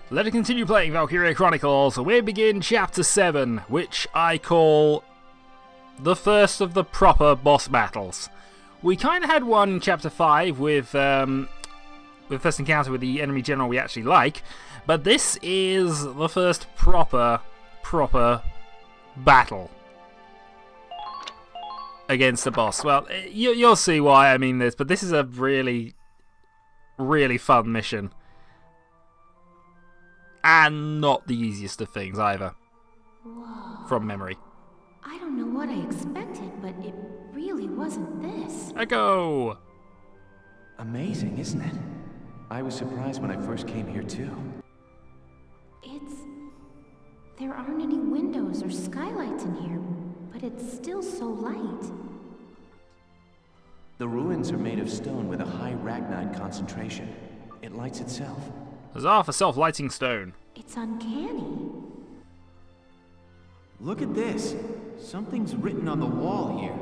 Let us continue playing Valkyria Chronicles. We begin Chapter 7, which I call the first of the proper boss battles. We kind of had one in Chapter 5 with first encounter with the enemy general we actually like, but this is the first proper battle against the boss. Well, you'll see why I mean this, but this is a really fun mission. And not the easiest of things either. Whoa. From memory. I don't know what I expected, but it really wasn't this. Echo! Amazing, isn't it? I was surprised when I first came here too. There aren't any windows or skylights in here, but it's still so light. The ruins are made of stone with a high ragnite concentration. It lights itself. Huzzah for self-lighting stone. It's uncanny. Look at this. Something's written on the wall here.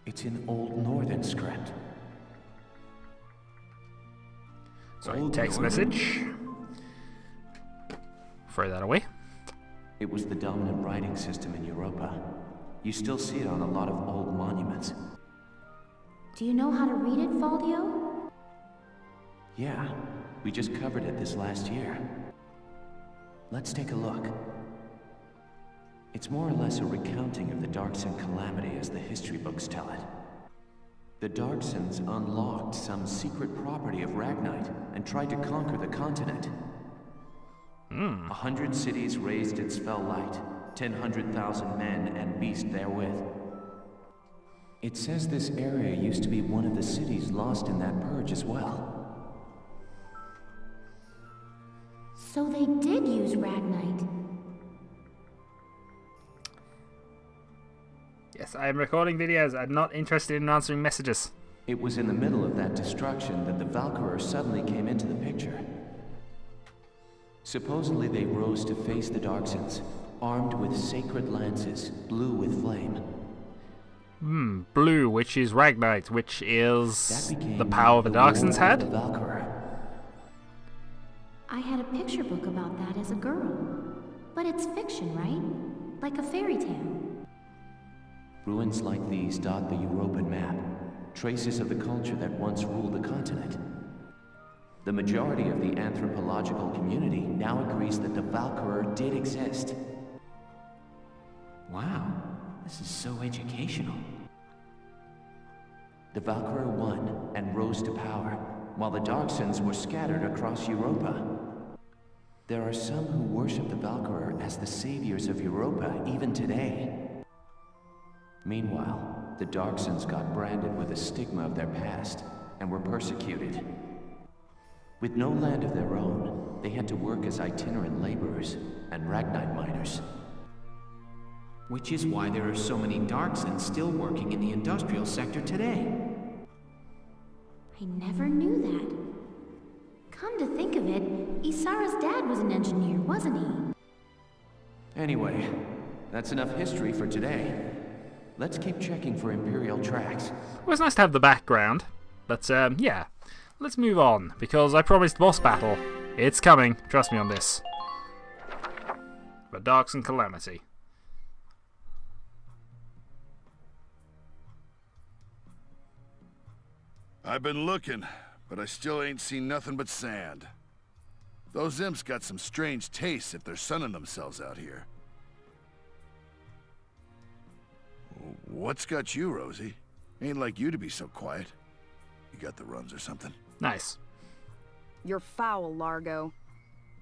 It's in Old Northern script. Sorry, text message. Throw that away. It was the dominant writing system in Europa. You still see it on a lot of old monuments. Do you know how to read it, Faldio? Yeah, we just covered it this last year. Let's take a look. It's more or less a recounting of the Darkson calamity as the history books tell it. The Darksons unlocked some secret property of Ragnite and tried to conquer the continent. 100 cities raised its fell light, 100,000 men and beast therewith. It says this area used to be one of the cities lost in that purge as well. So they did use Ragnite. Yes, I am recording videos. I'm not interested in answering messages. It was in the middle of that destruction that the Valkyria suddenly came into the picture. Supposedly they rose to face the Darksons, armed with sacred lances, blue with flame. Blue, which is Ragnite, which is the power the Darksons had? I had a picture book about that as a girl. But it's fiction, right? Like a fairy tale. Ruins like these dot the European map, traces of the culture that once ruled the continent. The majority of the anthropological community now agrees that the Valkyria did exist. Wow, this is so educational. The Valkyria won and rose to power, while the Darksons were scattered across Europa. There are some who worship the Valkyria as the saviors of Europa even today. Meanwhile, the Darksons got branded with the stigma of their past and were persecuted. With no land of their own, they had to work as itinerant laborers and Ragnite miners. Which is why there are so many Darksons still working in the industrial sector today. I never knew that. Come to think of it, Isara's dad was an engineer, wasn't he? Anyway, that's enough history for today. Let's keep checking for Imperial tracks. Well, it's nice to have the background, but yeah. Let's move on, because I promised boss battle. It's coming, trust me on this. The Darkson Calamity. I've been looking, but I still ain't seen nothing but sand. Those imps got some strange tastes if they're sunning themselves out here. What's got you, Rosie? Ain't like you to be so quiet. You got the runs or something? Nice. You're foul, Largo.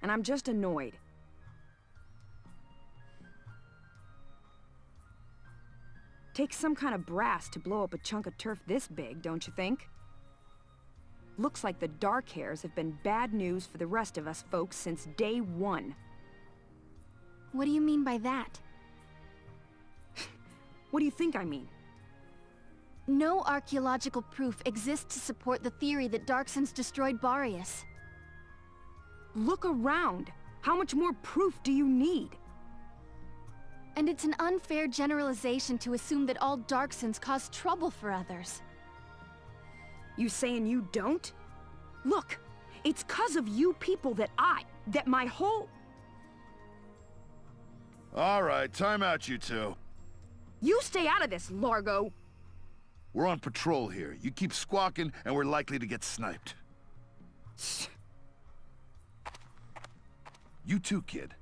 And I'm just annoyed. Takes some kind of brass to blow up a chunk of turf this big, don't you think? Looks like the Dark Hairs have been bad news for the rest of us folks since day one. What do you mean by that? What do you think I mean? No archaeological proof exists to support the theory that Darksons destroyed Boreas. Look around! How much more proof do you need? And it's an unfair generalization to assume that all Darksons cause trouble for others. You saying you don't? Look! It's 'cause of you people that my whole... All right, time out, you two. You stay out of this, Largo! We're on patrol here. You keep squawking, and we're likely to get sniped. You too, kid.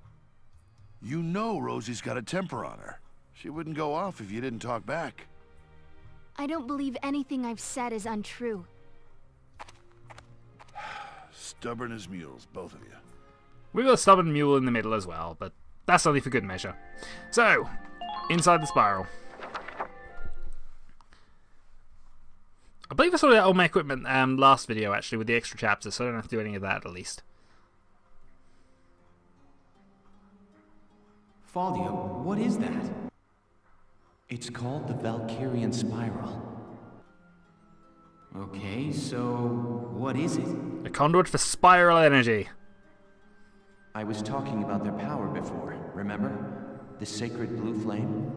You know Rosie's got a temper on her. She wouldn't go off if you didn't talk back. I don't believe anything I've said is untrue. Stubborn as mules, both of you. We've got a stubborn mule in the middle as well, but that's only for good measure. So, inside the spiral. I believe I sorted out all my equipment last video, actually, with the extra chapters, so I don't have to do any of that, at least. Faldio, what is that? It's called the Valkyrian Spiral. Okay, so what is it? A conduit for spiral energy. I was talking about their power before, remember? The sacred blue flame?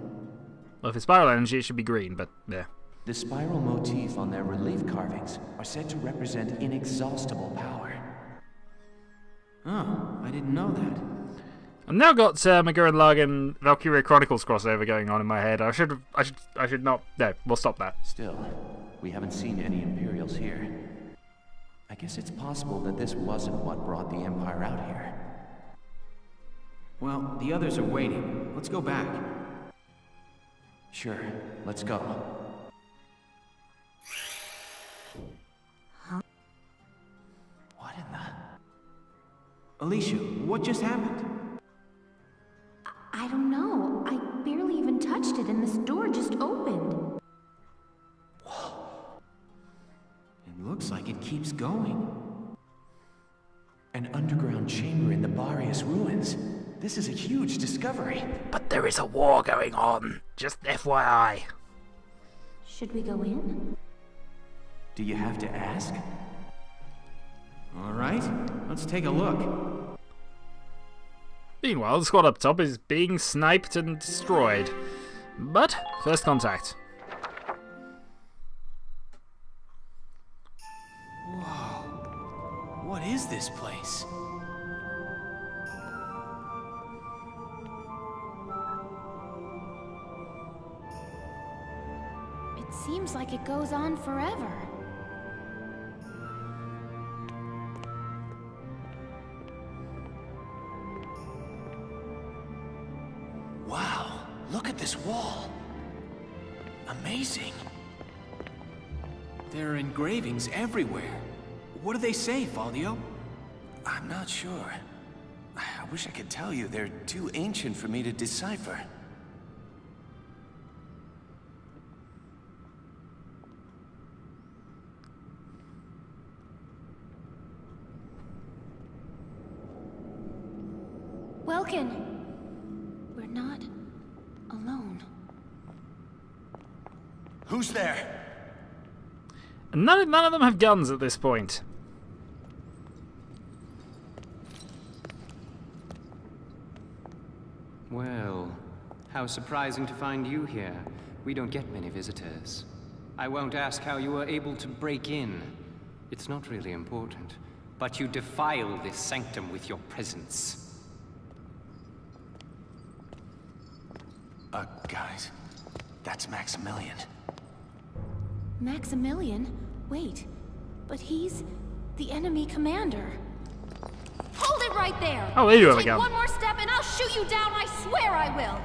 Well, if it's spiral energy, it should be green, but yeah. The spiral motif on their relief carvings are said to represent inexhaustible power. Oh, I didn't know that. I've now got Gurren Lagann Valkyria Chronicles crossover going on in my head. I should not. No, we'll stop that. Still, we haven't seen any Imperials here. I guess it's possible that this wasn't what brought the Empire out here. Well, the others are waiting. Let's go back. Sure, let's go. What in the... Alicia, what just happened? I don't know. I barely even touched it and this door just opened. It looks like it keeps going. An underground chamber in the Barius ruins. This is a huge discovery. But there is a war going on. Just FYI. Should we go in? Do you have to ask? All right, let's take a look. Meanwhile, the squad up top is being sniped and destroyed. But, first contact. Whoa. What is this place? It seems like it goes on forever. Wow, look at this wall. Amazing. There are engravings everywhere. What do they say, Faldio? I'm not sure. I wish I could tell you. They're too ancient for me to decipher. Welkin! We're not alone. Who's there? None of them have guns at this point. Well, how surprising to find you here. We don't get many visitors. I won't ask how you were able to break in. It's not really important. But you defile this sanctum with your presence. Guys, that's Maximilian. Maximilian? Wait, but he's the enemy commander. Hold it right there! Oh, there you have a Take gun. one more step and I'll shoot you down, I swear I will!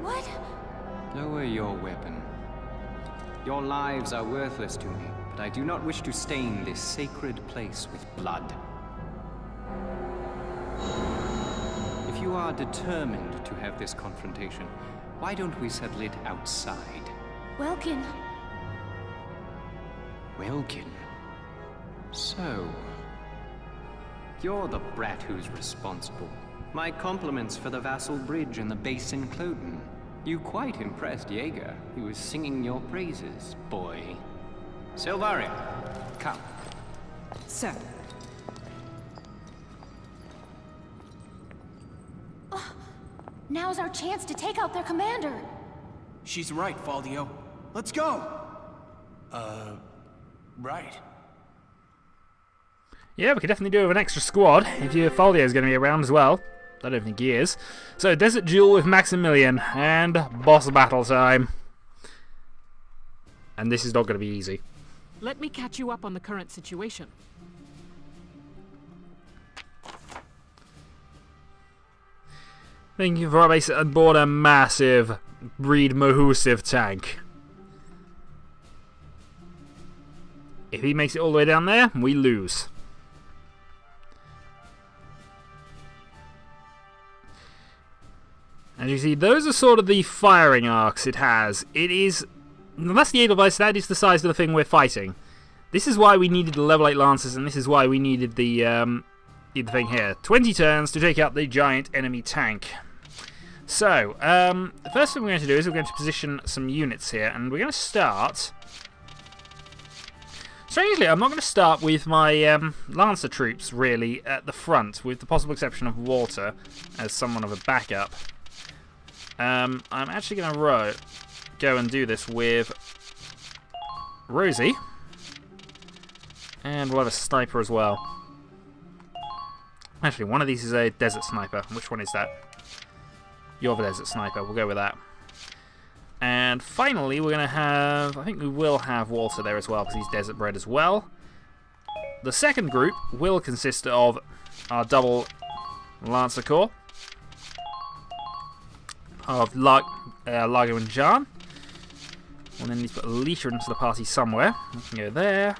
What? Lower your weapon. Your lives are worthless to me, but I do not wish to stain this sacred place with blood. If you are determined to have this confrontation, why don't we settle it outside? Welkin. Welkin. So, you're the brat who's responsible. My compliments for the Vassal Bridge and the base in Cloten. You quite impressed Jaeger. He was singing your praises, boy. Silvaria, come. Sir. Now's our chance to take out their commander. She's right, Faldio. Let's go! Right. Yeah, we could definitely do with an extra squad if your Folio's going to be around as well. I don't think he is. So, Desert Duel with Maximilian and boss battle time. And this is not going to be easy. Let me catch you up on the current situation. Thank you for our base on board a massive Breed Mahusiv tank. If he makes it all the way down there, we lose. As you see, those are sort of the firing arcs it has. It is... That's the Edelweiss, that is the size of the thing we're fighting. This is why we needed the level 8 Lancers, and this is why we needed the thing here. 20 turns to take out the giant enemy tank. So, the first thing we're going to do is we're going to position some units here, and we're going to start... Strangely, I'm not going to start with my Lancer troops, really, at the front, with the possible exception of Walter as somewhat of a backup. I'm actually going to go and do this with Rosie. And we'll have a sniper as well. Actually, one of these is a desert sniper. Which one is that? You're the desert sniper. We'll go with that. And finally, we're going to have... I think we will have Walter there as well, because he's desert bred as well. The second group will consist of our double Lancer Corps of Lago and Jan. We'll then need to put a leader into the party somewhere. We can go there.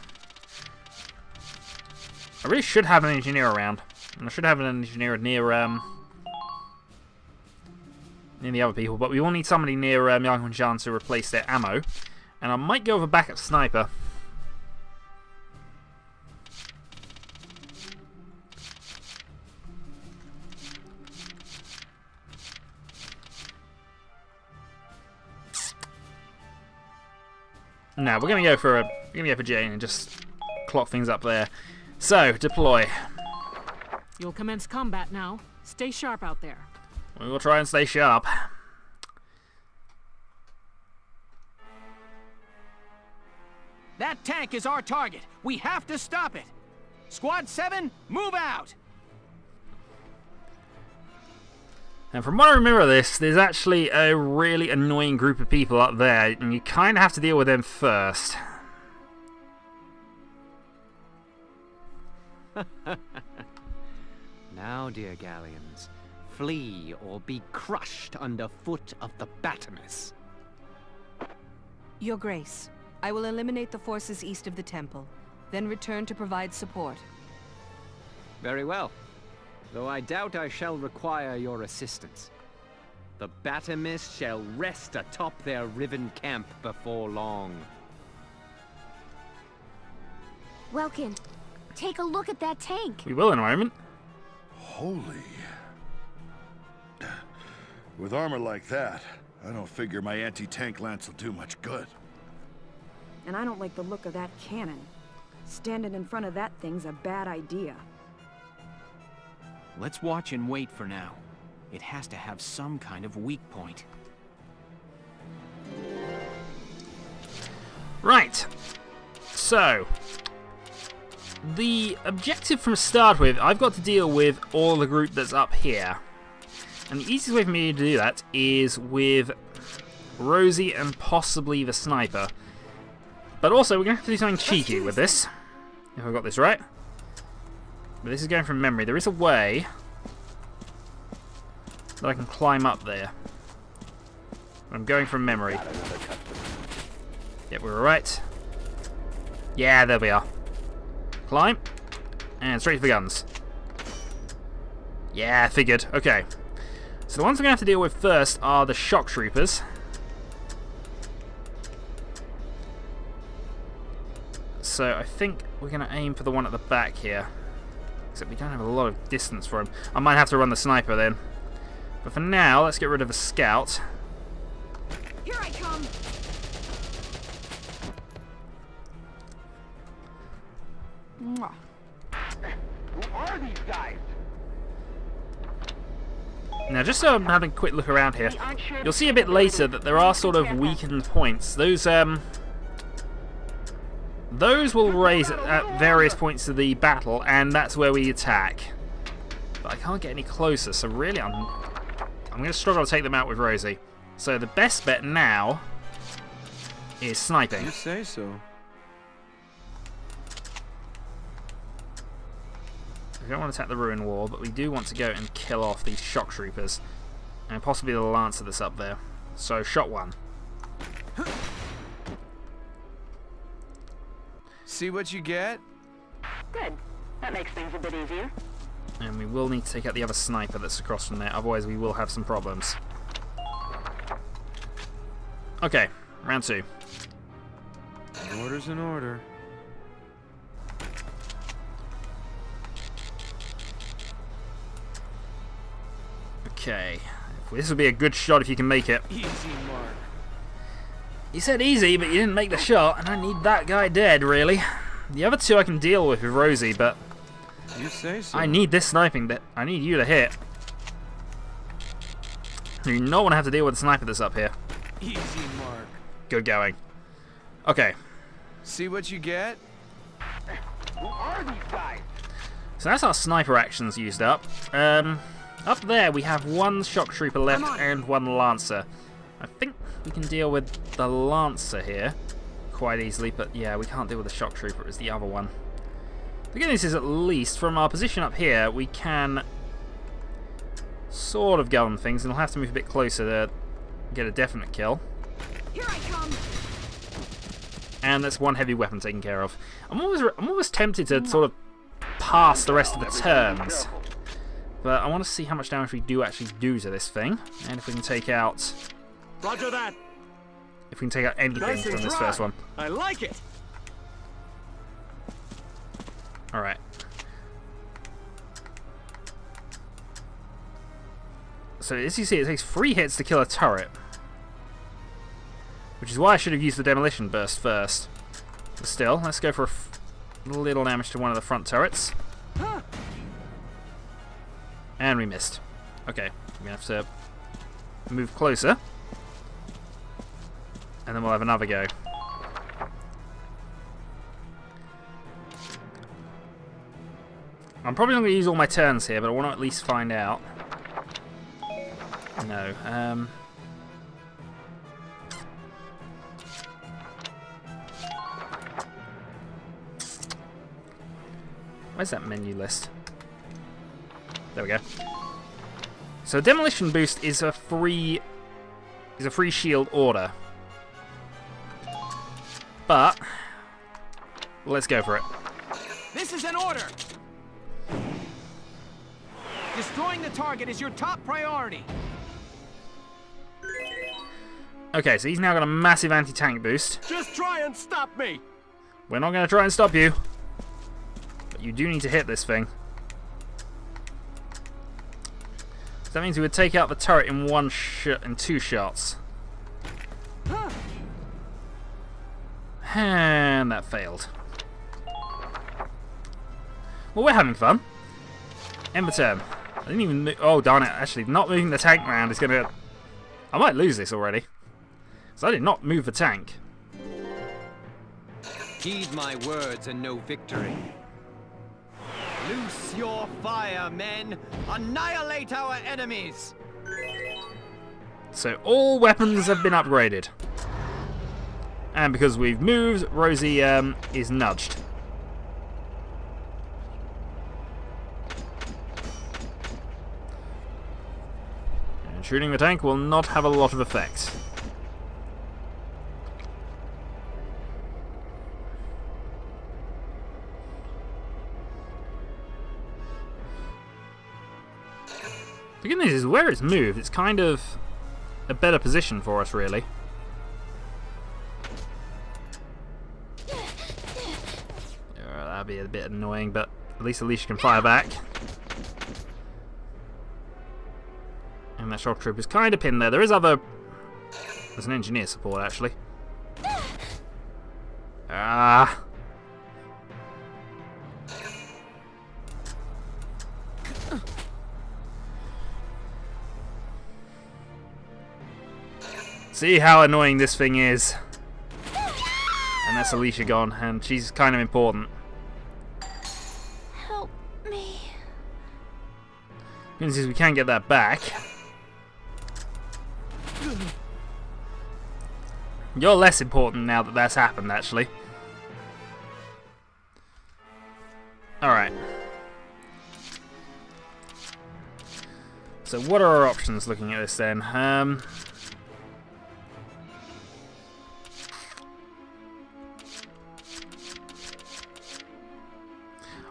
I really should have an engineer around. And I should have an engineer near the other people, but we will need somebody near Lago and Jan to replace their ammo. And I might go with a backup sniper. No, we're gonna go for Jane and just clock things up there. So, deploy. You'll commence combat now. Stay sharp out there. We will try and stay sharp. That tank is our target. We have to stop it. Squad 7, move out! And from what I remember of this, there's actually a really annoying group of people up there, and you kind of have to deal with them first. Now, dear Gallians, flee or be crushed underfoot of the Batamus. Your Grace, I will eliminate the forces east of the temple, then return to provide support. Very well. Though I doubt I shall require your assistance. The Batamis shall rest atop their riven camp before long. Welkin, take a look at that tank. We will in a moment. Holy... With armor like that, I don't figure my anti-tank lance will do much good. And I don't like the look of that cannon. Standing in front of that thing's a bad idea. Let's watch and wait for now. It has to have some kind of weak point. Right. So, the objective from start with, I've got to deal with all the group that's up here. And the easiest way for me to do that is with Rosie and possibly the sniper. But also, we're going to have to do something cheeky with this. If I've got this right. But this is going from memory. There is a way that I can climb up there. I'm going from memory. Yep, we were right. Yeah, there we are. Climb. And straight to the guns. Yeah, figured. Okay. So the ones we're going to have to deal with first are the shock troopers. So I think we're going to aim for the one at the back here. Except we don't have a lot of distance for him. I might have to run the sniper then. But for now, let's get rid of a scout. Here I come! Mwah. Who are these guys? Now, just so I'm having a quick look around here, you'll see a bit later that there are sort of weakened points. Those Those will raise at various points of the battle, and that's where we attack. But I can't get any closer, so really I'm going to struggle to take them out with Rosie. So the best bet now is sniping. You say so. We don't want to attack the ruin wall, but we do want to go and kill off these shock troopers. And possibly the lancer that's up there. So, shot one. See what you get? Good. That makes things a bit easier. And we will need to take out the other sniper that's across from there, otherwise we will have some problems. Okay, round two. An order's an order. Okay, this would be a good shot if you can make it. Easy mark. You said easy, but you didn't make the shot, and I need that guy dead, really. The other two I can deal with Rosie, but You say so. I need this sniping bit. I need you to hit. You do not want to have to deal with the sniper that's up here. Easy mark. Good going. Okay, See what you get? Who are these guys? so that's our sniper actions used up. Up there we have one shock trooper left and one lancer. I think we can deal with the lancer here quite easily, but yeah, we can't deal with the shock trooper. It's the other one. The good news is, at least from our position up here, we can sort of govern things, and we'll have to move a bit closer to get a definite kill. Here I come. And that's one heavy weapon taken care of. I'm always tempted to sort of pass the rest of the turns, but I want to see how much damage we do actually do to this thing, and if we can take out. Roger that. If we can take out anything from this first one. I like it. Alright. So as you see, it takes 3 hits to kill a turret. Which is why I should have used the demolition burst first. But still, let's go for a little damage to one of the front turrets. And we missed. Okay, we're going to have to move closer. And then we'll have another go. I'm probably not going to use all my turns here, but I want to at least find out. No, where's that menu list? There we go. So demolition boost is a free shield order. But let's go for it. This is an order. Destroying the target is your top priority. Okay, so he's now got a massive anti-tank boost. Just try and stop me. We're not going to try and stop you. But you do need to hit this thing. So that means we would take out the turret in 2 shots. And that failed. Well, we're having fun. End the turn. I didn't even... Oh, darn it. Actually, not moving the tank round is going to... I might lose this already. So I did not move the tank. Heed my words and no victory. Loose your fire, men! Annihilate our enemies! So all weapons have been upgraded. And because we've moved, Rosie is nudged. And shooting the tank will not have a lot of effect. The good news is, where it's moved, it's kind of a better position for us, really. That'd be a bit annoying, but at least Alicia can fire back. And that shock trooper's kind of pinned there. There's an engineer support, actually. Ah. See how annoying this thing is. And that's Alicia gone, and she's kind of important. Help me. Good news is we can get that back. You're less important now that that's happened, actually. Alright. So what are our options looking at this then?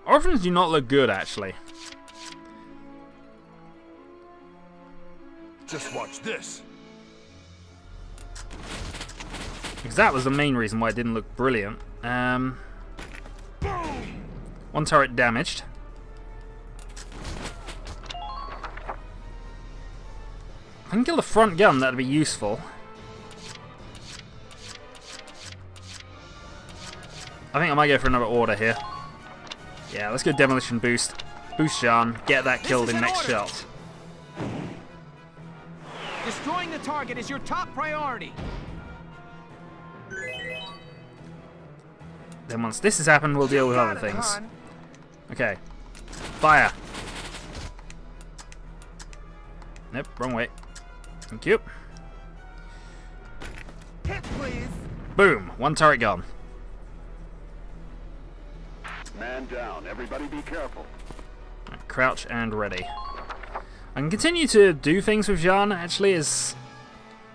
Our options do not look good, actually. Just watch this. Because that was the main reason why it didn't look brilliant. One turret damaged. If I can kill the front gun, that'd be useful. I think I might go for another order here. Yeah, let's go demolition boost. Boost Jean, get that killed in next shot. Destroying the target is your top priority. Then once this has happened, we'll deal with other things. Okay. Fire. Nope, wrong way. Thank you. Hit, please. Boom, one turret gone. Man down. Everybody be careful. Right, crouch and ready. I can continue to do things with Jean, actually, as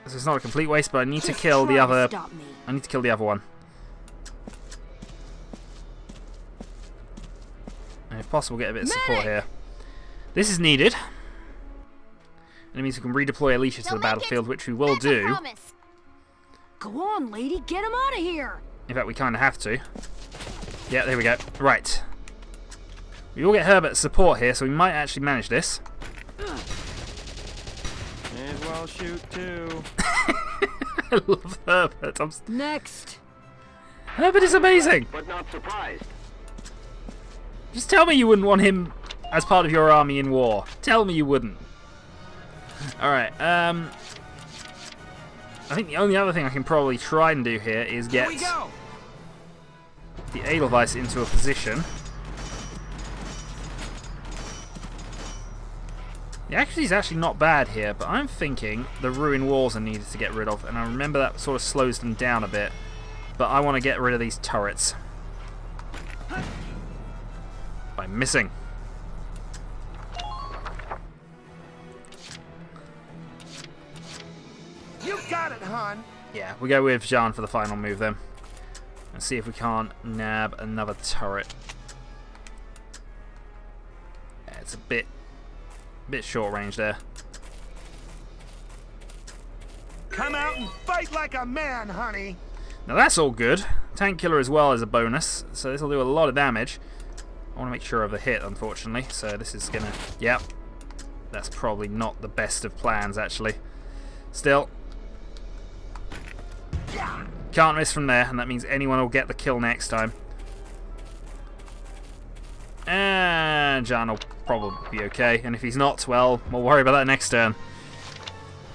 it's not a complete waste, but I need to kill the other. I need to kill the other one. And if possible, get a bit of support here. This is needed. And it means we can redeploy Alicia to the battlefield, which we will do. Go on, lady, get him out of here. In fact, we kind of have to. Yeah, there we go. Right. We all get Herbert support here, so we might actually manage this. And well, shoot too. I love Herbert. Next. Herbert is amazing. But not surprised. Just tell me you wouldn't want him as part of your army in war. Tell me you wouldn't. Alright, I think the only other thing I can probably try and do here is get the Edelweiss into a position. The accuracy is actually not bad here, but I'm thinking the ruin walls are needed to get rid of, and I remember that sort of slows them down a bit. But I want to get rid of these turrets. By missing. You got it, hon. Yeah, we go with Jean for the final move then. Let's see if we can't nab another turret. Yeah, it's a bit short range there. Come out and fight like a man, honey. Now that's all good. Tank killer as well as a bonus, so this will do a lot of damage. I want to make sure of the hit, unfortunately, so this is gonna... Yep. That's probably not the best of plans, actually. Still. Can't miss from there, and that means anyone will get the kill next time. And Jean will probably be okay, and if he's not, well, we'll worry about that next turn.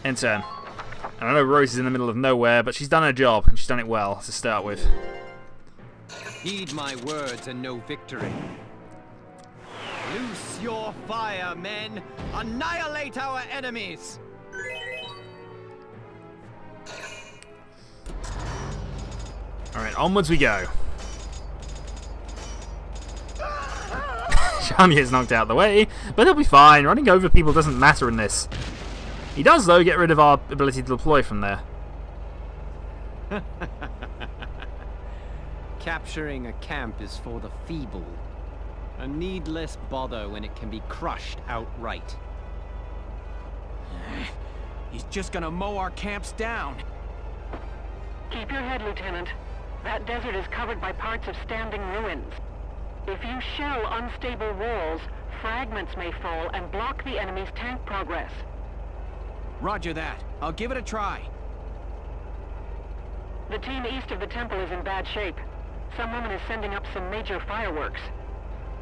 End turn. And I know Rose is in the middle of nowhere, but she's done her job, and she's done it well to start with. Heed my words and no victory. Loose your fire, men! Annihilate our enemies! Alright, onwards we go. Jean gets knocked out of the way, but he'll be fine. Running over people doesn't matter in this. He does, though, get rid of our ability to deploy from there. Capturing a camp is for the feeble. A needless bother when it can be crushed outright. He's just gonna mow our camps down. Keep your head, Lieutenant. That desert is covered by parts of standing ruins. If you shell unstable walls, fragments may fall and block the enemy's tank progress. Roger that. I'll give it a try. The team east of the temple is in bad shape. Some woman is sending up some major fireworks.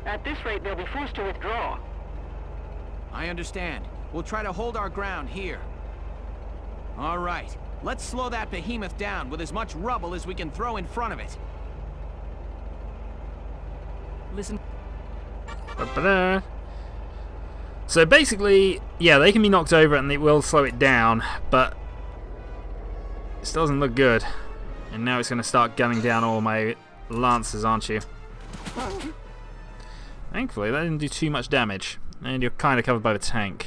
At this rate, they'll be forced to withdraw. I understand. We'll try to hold our ground here. All right. Let's slow that behemoth down with as much rubble as we can throw in front of it. Listen. Ba-ba-da. So basically, yeah, they can be knocked over and it will slow it down, but it still doesn't look good. And now it's going to start gunning down all my lancers, aren't you? Thankfully, that didn't do too much damage. And you're kind of covered by the tank.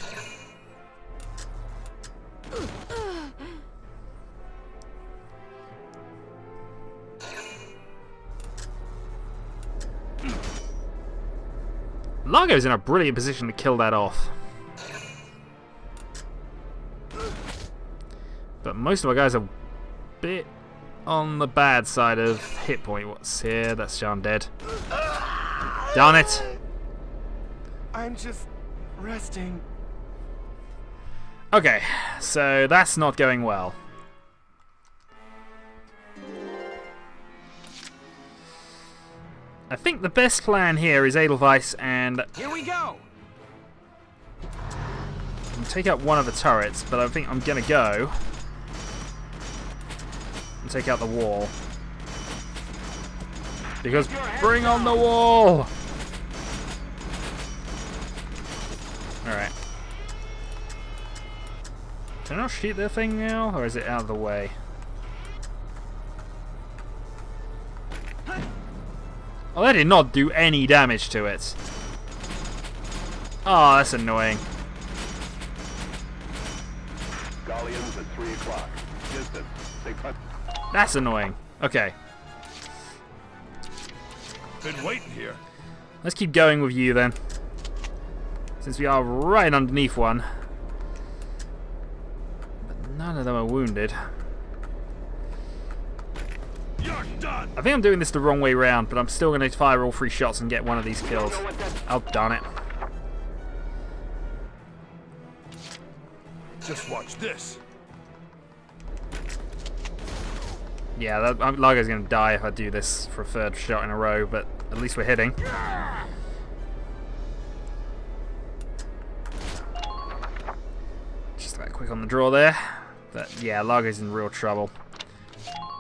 Largo's in a brilliant position to kill that off. But most of our guys are a bit on the bad side of hit point. What's here? That's John dead. Darn it! I'm just resting. Okay, so that's not going well. I think the best plan here is Edelweiss and Here we go. take out one of the turrets, but I think I'm gonna go and take out the wall. Because bring on the wall! Alright. Can I not shoot the thing now, or is it out of the way? Oh, that did not do any damage to it. Oh, that's annoying. Gallians at 3 o'clock. Distance 600. That's annoying. Okay. Been waiting here. Let's keep going with you then. Since we are right underneath one. But none of them are wounded. You're done. I think I'm doing this the wrong way round, but I'm still going to fire all 3 shots and get one of these killed. Oh, darn it. Just watch this. Yeah, Largo's going to die if I do this for a 3rd shot in a row, but at least we're hitting. Just that quick on the draw there. But yeah, Largo's in real trouble.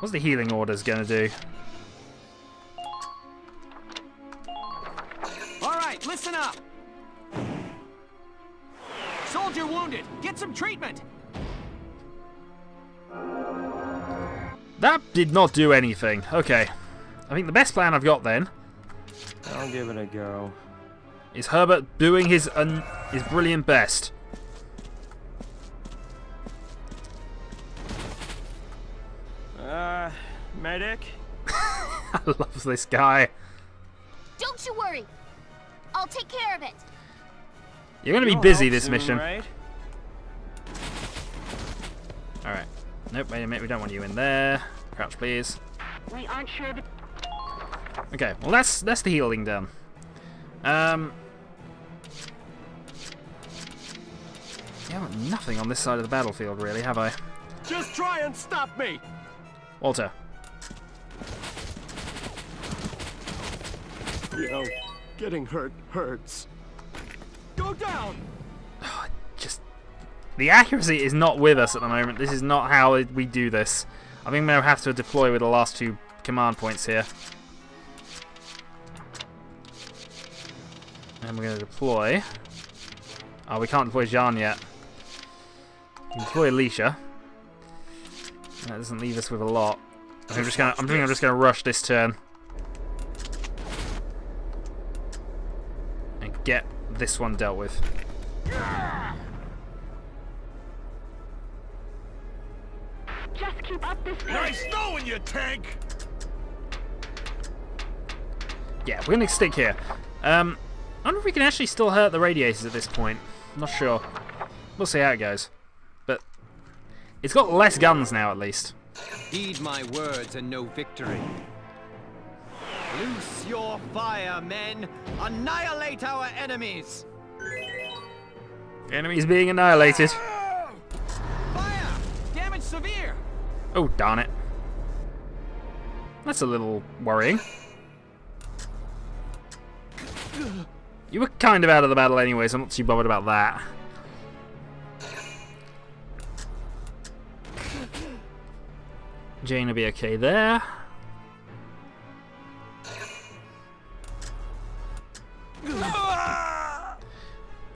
What's the healing orders going to do? All right, listen up. Soldier wounded. Get some treatment. That did not do anything. Okay. I think the best plan I've got then... I'll give it a go. ...is Herbert doing his brilliant best. Medic? I love this guy. Don't you worry. I'll take care of it. You're going to be You'll busy help this soon, mission. Right? Alright. Nope, wait a minute, we don't want you in there. Crouch, please. We aren't sure that... Okay, well that's the healing done. Yeah, I've got nothing on this side of the battlefield really, have I? Just try and stop me. Walter. You know, getting hurt hurts. Go down. The accuracy is not with us at the moment. This is not how we do this. I think I'm going to have to deploy with the last 2 command points here. And we're going to deploy. Oh, we can't deploy Jan yet. We can deploy Alicia. That doesn't leave us with a lot. I'm just gonna rush this turn. And get this one dealt with. Just keep up this pace. Nice knowing you, tank. Yeah, we're gonna stick here. I wonder if we can actually still hurt the radiators at this point. I'm not sure. We'll see how it goes. But it's got less guns now, at least. Heed my words and no victory. Loose your fire, men! Annihilate our enemies! Enemies being annihilated. Fire! Damage severe! Oh, darn it. That's a little worrying. You were kind of out of the battle anyway, so I'm not too bothered about that. Jane will be okay there.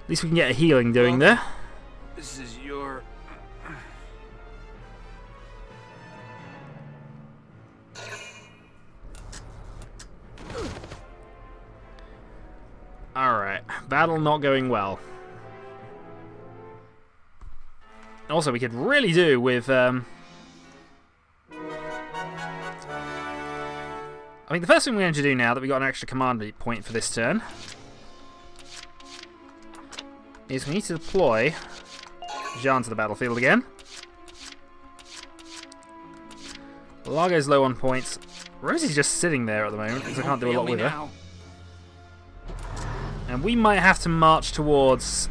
At least we can get a healing doing there. This is your... Alright, battle not going well. Also, we could really do with... I mean, the first thing we're going to do now that we got an extra command point for this turn is we need to deploy Jean to the battlefield again. Largo's low on points. Rosie's just sitting there at the moment because I can't do a lot with her. And we might have to march towards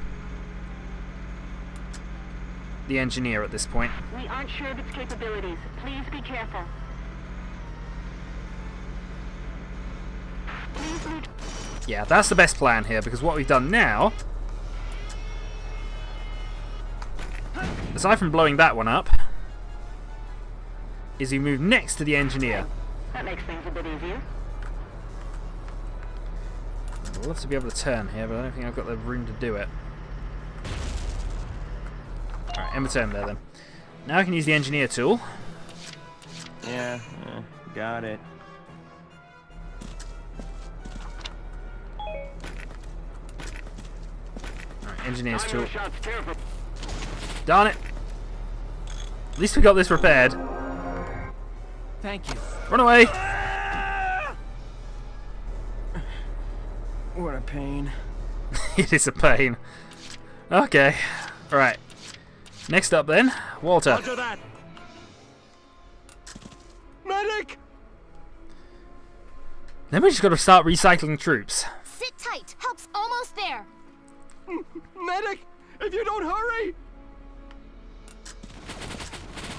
the engineer at this point. We aren't sure of its capabilities. Please be careful. Yeah, that's the best plan here, because what we've done now, aside from blowing that one up, is we move next to the engineer. That makes things a bit easier. I'd love to be able to turn here, but I don't think I've got the room to do it. Alright, end the turn there then. Now I can use the engineer tool. Yeah, got it. Alright, engineer's tool. Darn it! At least we got this repaired. Thank you. Run away! What a pain. It is a pain. Okay. Alright. Next up then, Walter. Roger that. Medic! Then we just got to start recycling troops. Sit tight. Help's almost there. Medic! If you don't hurry!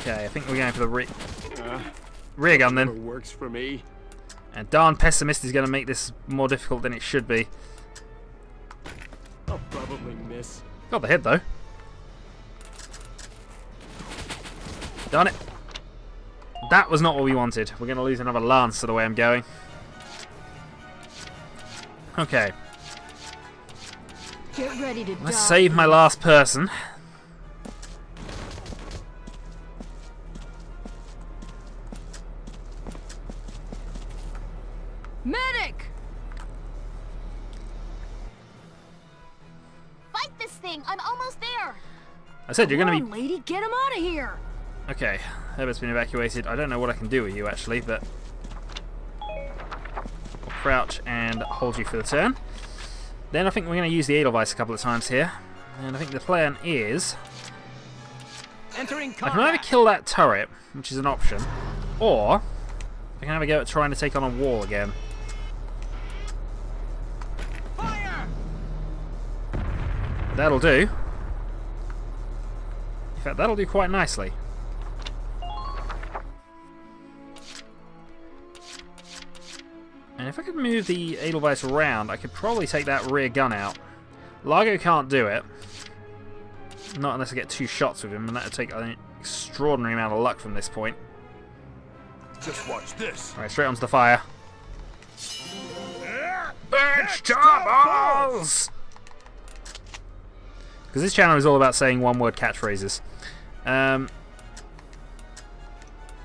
Okay, I think we're going for the rear gun then. Works for me. And darn pessimist is going to make this more difficult than it should be. I'll probably miss. Got the hit though. Darn it. That was not what we wanted. We're going to lose another lance to the way I'm going. Okay. Get ready to Let's save my last person. Medic! Fight this thing! I'm almost there! I said you're going to be... lady, get him out of here! Okay, Herbert's been evacuated. I don't know what I can do with you actually, but... I'll crouch and hold you for the turn. Then I think we're going to use the Edelweiss a couple of times here. And I think the plan is... Entering I can either kill that turret, which is an option, or I can have a go at trying to take on a wall again. Fire! That'll do. In fact, that'll do quite nicely. And if I could move the Edelweiss around, I could probably take that rear gun out. Largo can't do it. Not unless I get 2 shots with him, and that would take an extraordinary amount of luck from this point. Just watch this. Alright, straight onto the fire. Vegetables! Because this channel is all about saying one-word catchphrases. Oh,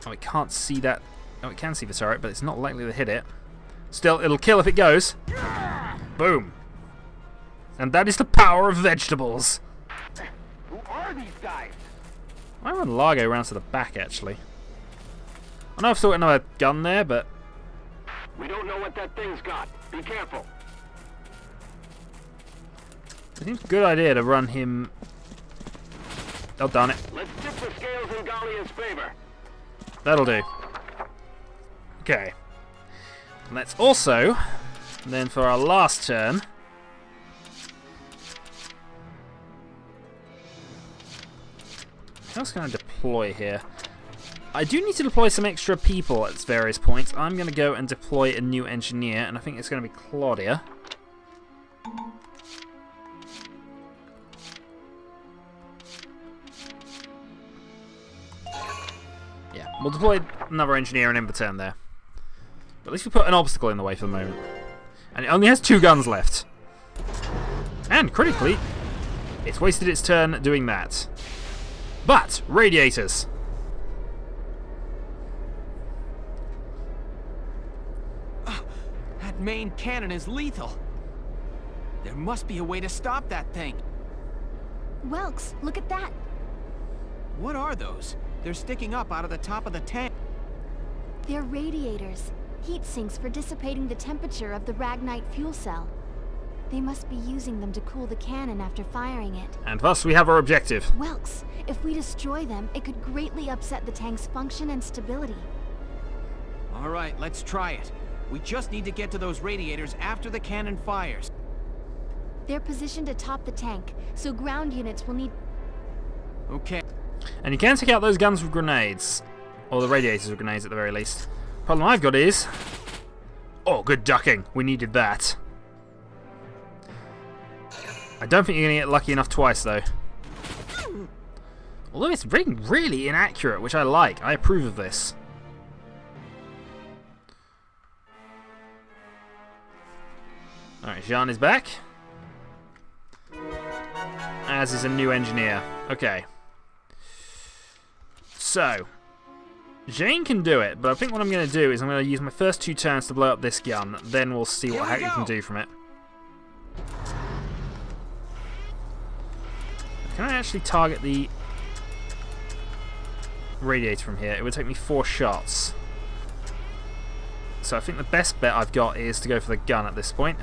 it can't see that. Oh, it can see the turret, but it's not likely to hit it. Still, it'll kill if it goes. Boom. And that is the power of vegetables. Who are these guys? I run Largo around to the back, actually. I know I've still got another gun there, but... We don't know what that thing's got. Be careful. I think it's a good idea to run him... Oh, darn it. Let's tip the scales in Gallia's favor. That'll do. Okay. Let's also, then for our last turn... What else can I deploy here? I do need to deploy some extra people at various points. I'm going to go and deploy a new engineer, and I think it's going to be Claudia. Yeah, we'll deploy another engineer and in turn there. But at least we put an obstacle in the way for the moment. And it only has 2 guns left. And critically, It's wasted its turn doing that. But, radiators. That main cannon is lethal. There must be a way to stop that thing. Welks, look at that. What are those? They're sticking up out of the top of the tank. They're radiators. Heat sinks for dissipating the temperature of the Ragnite fuel cell. They must be using them to cool the cannon after firing it. And thus we have our objective. Welks, if we destroy them, it could greatly upset the tank's function and stability. All right, let's try it. We just need to get to those radiators after the cannon fires. They're positioned atop the tank, so ground units will need... Okay. And you can take out those guns with grenades. Or the radiators with grenades at the very least. Problem I've got is... Oh, good ducking. We needed that. I don't think you're going to get lucky enough twice, though. Although it's really, really inaccurate, which I like. I approve of this. Alright, Jean is back. As is a new engineer. Okay. So, Jane can do it, but I think what I'm going to do is I'm going to use my first 2 turns to blow up this gun. Then we'll see what you can do from it. Can I actually target the radiator from here? It would take me 4 shots. So I think the best bet I've got is to go for the gun at this point.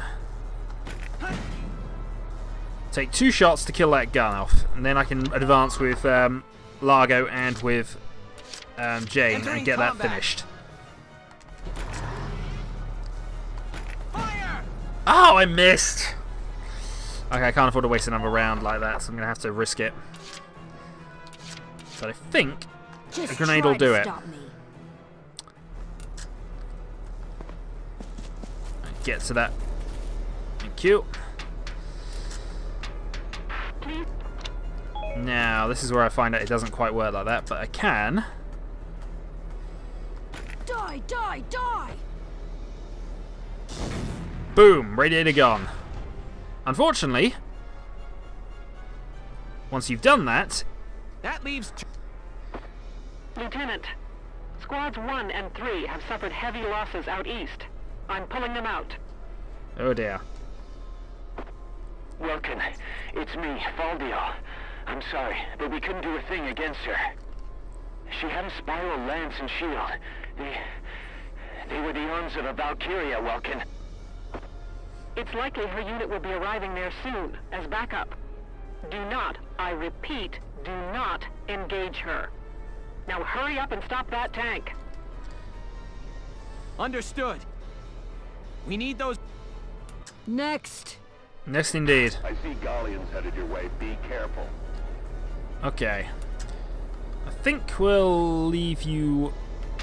Take 2 shots to kill that gun off, and then I can advance with Largo and with Jane and get that finished. Fire! Oh, I missed! Okay, I can't afford to waste another round like that, so I'm going to have to risk it. But I think a grenade will do it. Get to that. Thank you. Now, this is where I find out it doesn't quite work like that, but I can. Die, die, die! Boom! Radiator gone. Unfortunately, once you've done that... That leaves... Lieutenant, Squads 1 and 3 have suffered heavy losses out east. I'm pulling them out. Oh dear. Welkin, it's me, Valdio. I'm sorry, but we couldn't do a thing against her. She had a spiral lance and shield. They were the arms of a Valkyria, Welkin. It's likely her unit will be arriving there soon, as backup. Do not, I repeat, do not engage her. Now hurry up and stop that tank. Understood. We need those... Next. Next indeed. I see Gallians headed your way. Be careful. Okay. I think we'll leave you...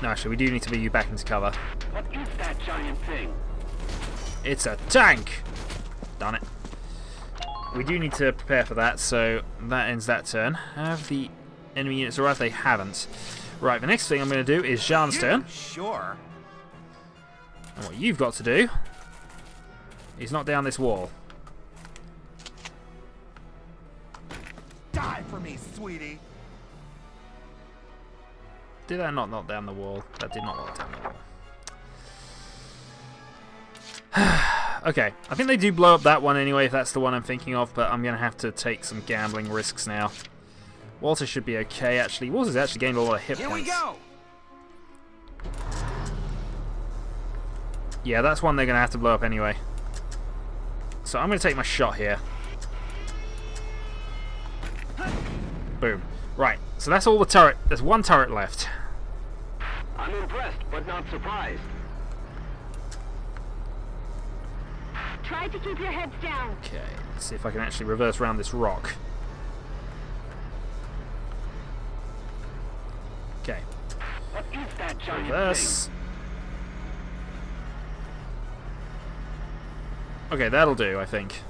No, actually, we do need to move you back into cover. What is that giant thing? It's a tank! Darn it. We do need to prepare for that, so that ends that turn. Have the enemy units arrived? They haven't. Right, the next thing I'm going to do is Jean's turn. Sure. And what you've got to do is knock down this wall. Die for me, sweetie. Did I not knock down the wall? That did not knock down the wall. Okay, I think they do blow up that one anyway, if that's the one I'm thinking of, but I'm going to have to take some gambling risks now. Walter should be okay, actually. Walter's actually gained a lot of hit points. Here we go! Yeah, that's one they're going to have to blow up anyway. So I'm going to take my shot here. Boom. Right, so that's all the turret. There's one turret left. I'm impressed, but not surprised. Try to keep your heads down. Okay, let's see if I can actually reverse around this rock. Okay. What is that giant Reverse. thing? Okay, that'll do, I think.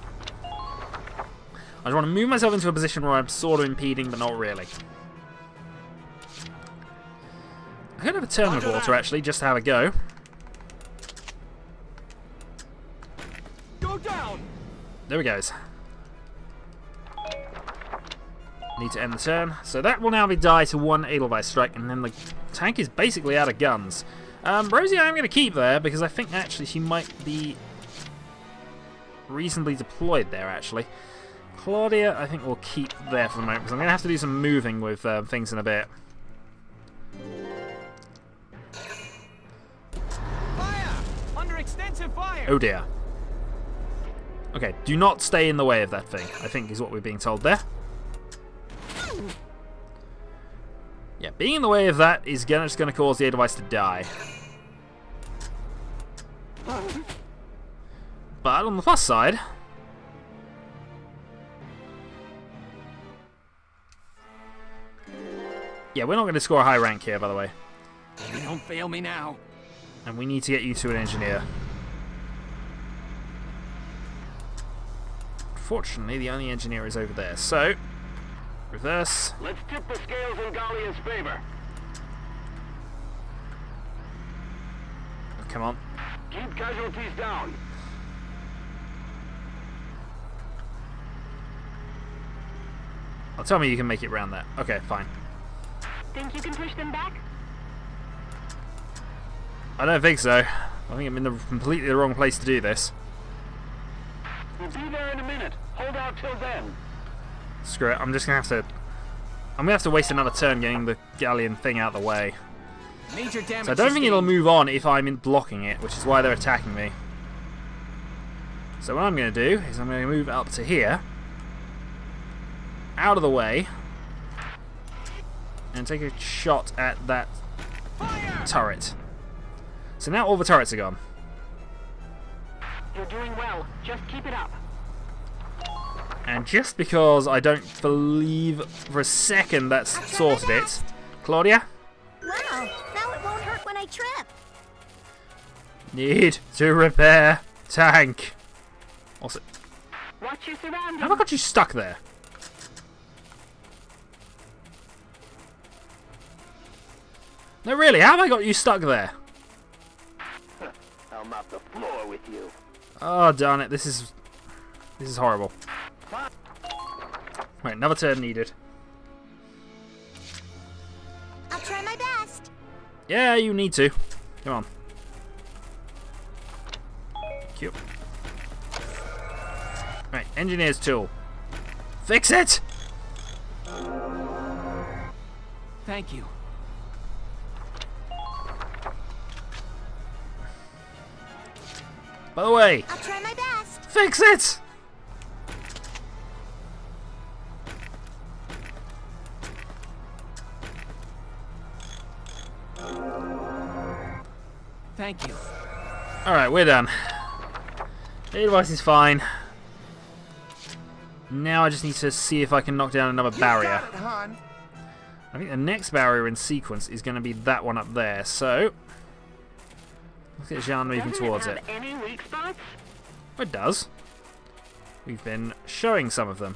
I just want to move myself into a position where I'm sort of impeding, but not really. I could have a turn with Walter, actually, just to have a go. Go down! There we goes. Need to end the turn. So that will now be die to 1 Edelweiss strike, and then the tank is basically out of guns. Rosie I'm going to keep there, because I think actually she might be reasonably deployed there, actually. Claudia I think we'll keep there for the moment, because I'm going to have to do some moving with things in a bit. Fire! Under extensive fire! Oh dear. Okay, do not stay in the way of that thing, I think is what we're being told there. Yeah, being in the way of that is just going to cause the Edelweiss to die. But on the plus side, yeah, we're not going to score a high rank here, by the way. Don't fail me now. And we need to get you to an engineer. Fortunately, the only engineer is over there, so reverse. Let's tip the scales in Gallia's favor. Oh, come on. Keep casualties down. Oh, tell me you can make it round that. Okay, fine. Think you can push them back? I don't think so. I think I'm in the completely the wrong place to do this. We'll be there in a minute. Hold out till then. Screw it. I'm just gonna have to. I'm gonna have to waste another turn getting the Gallian thing out of the way. Major damage So I don't think it'll move on if I'm in blocking it, which is why they're attacking me. So what I'm gonna do is I'm gonna move up to here, out of the way, and take a shot at that turret. So now all the turrets are gone. You're doing well. Just keep it up. And just because I don't believe for a second that's sorted it, Claudia? Wow, now it won't hurt when I trip. Need to repair tank. What's it? Watch your surroundings. How have I got you stuck there? No, really, how have I got you stuck there? I'll mop the floor with you. Oh, darn it, this is horrible. Right, another turn needed. I'll try my best. Yeah, you need to. Come on. Cute. Right, engineer's tool. Fix it! Thank you. By the way, I'll try my best. fix it! Thank you. Alright, we're done. The device is fine. Now I just need to see if I can knock down another barrier. You got it, hon. I think the next barrier in sequence is going to be that one up there, so look at Jean moving towards it. Any weak spots? It does. We've been showing some of them.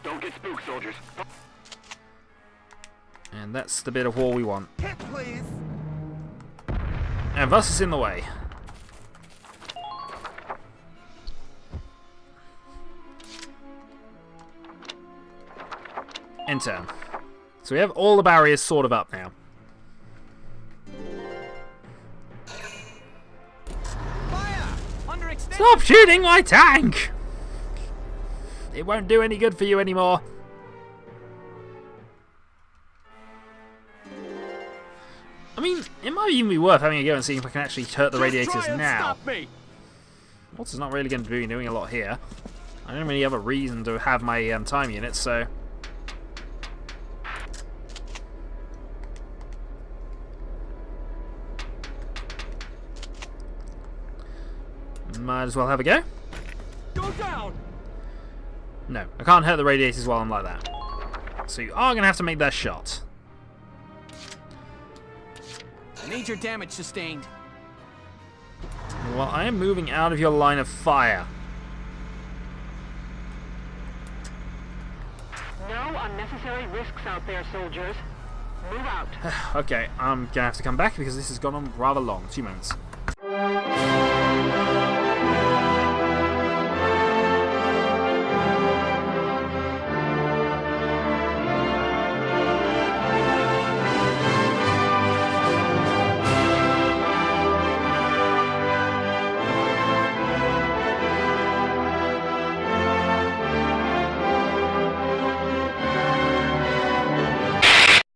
Don't get spooked, soldiers. And that's the bit of wall we want. Hit, please. And thus is in the way. End turn. So we have all the barriers sort of up now. Fire! Under extension. Stop shooting my tank! It won't do any good for you anymore. I mean, it might even be worth having a go and seeing if I can actually hurt the radiators now. Stop me. Walter's not really going to be doing a lot here. I don't really have a reason to have my time units, so might as well have a go. Go down. No, I can't hurt the radiators while I'm like that. So you are going to have to make that shot. Major damage sustained. Well, I am moving out of your line of fire. No unnecessary risks out there, soldiers. Move out. Okay, I'm going to have to come back because this has gone on rather long. 2 moments.